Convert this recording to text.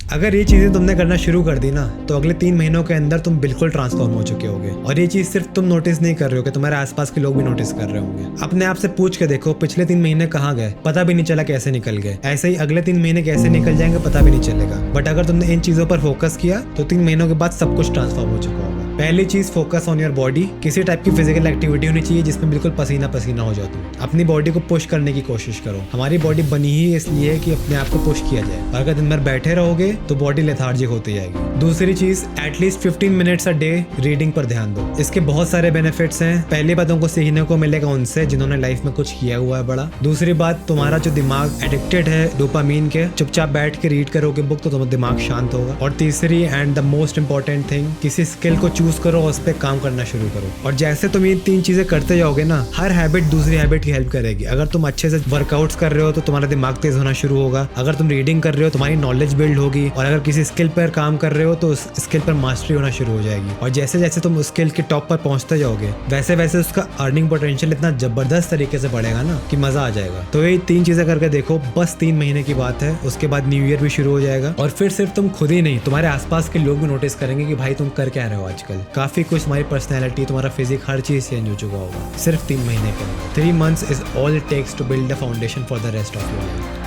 अगर ये चीजें तुमने करना शुरू कर दी ना तो अगले 3 महीनों के अंदर तुम बिल्कुल ट्रांसफॉर्म हो चुके होगे। और ये चीज सिर्फ तुम नोटिस नहीं कर रहे हो कि तुम्हारे आसपास के लोग भी नोटिस कर रहे होंगे। अपने आप से पूछ के देखो पिछले 3 महीने कहाँ गए, पता भी नहीं चला कैसे निकल गए। ऐसे ही अगले 3 महीने कैसे निकल जाएंगे पता भी नहीं चलेगा। बट अगर तुमने इन चीजों पर फोकस किया तो 3 महीनों के बाद सब कुछ ट्रांसफॉर्म हो चुका होगा। पहली चीज, फोकस ऑन योर बॉडी। किसी टाइप की फिजिकल एक्टिविटी होनी चाहिए जिसमें बिल्कुल पसीना पसीना हो जाओ तुम। अपनी बॉडी को पुश करने की कोशिश करो। हमारी बॉडी बनी ही इसलिए है कि अपने आप को पुश किया जाए, और अगर दिन भर बैठे रहोगे तो बॉडी लेथार्जिक होती जाएगी। दूसरी चीज, at least 15 minutes a day reading पर ध्यान दो। इसके बहुत सारे बेनिफिट्स हैं। पहली बात, तुमको सीखने को मिलेगा उनसे जिन्होंने लाइफ में कुछ किया हुआ है बड़ा। दूसरी बात, तुम्हारा जो दिमाग एडिक्टेड है डोपामीन के, चुपचाप बैठ के रीड करोगे बुक तो तुम्हारा दिमाग शांत होगा। और तीसरी and the most important thing, किसी स्किल को चूज करो और उस पर काम करना शुरू करो। और जैसे तुम ये 3 चीजें करते जाओगे ना, हर हैबिट दूसरी हैबिट की हेल्प करेगी। अगर तुम अच्छे से वर्कआउट्स कर रहे हो तो तुम्हारा दिमाग तेज होना शुरू होगा। अगर तुम रीडिंग कर रहे हो तुम्हारी नॉलेज बिल्ड होगी। और अगर किसी स्किल पर काम कर रहे हो तो उस स्किल पर मास्टरी होना शुरू हो जाएगी। और जैसे जैसे तुम उस स्किल के टॉप पर पहुंचते जाओगे वैसे वैसे उसका अर्निंग पोटेंशियल इतना जबरदस्त तरीके से बढ़ेगा ना कि मजा आ जाएगा। तो ये 3 चीजें करके देखो, बस 3 महीने की बात है। उसके बाद न्यू ईयर भी शुरू हो जाएगा और फिर सिर्फ तुम खुद ही नहीं, तुम्हारे आसपास के लोग भी नोटिस करेंगे कि भाई तुम कर क्या रहे हो आजकल। काफी कुछ, तुम्हारी पर्सनैलिटी, तुम्हारा फिजिक, हर चीज चेंज हो चुका होगा सिर्फ 3 महीने के अंदर। 3 months is all it takes to build the foundation for the rest of your life.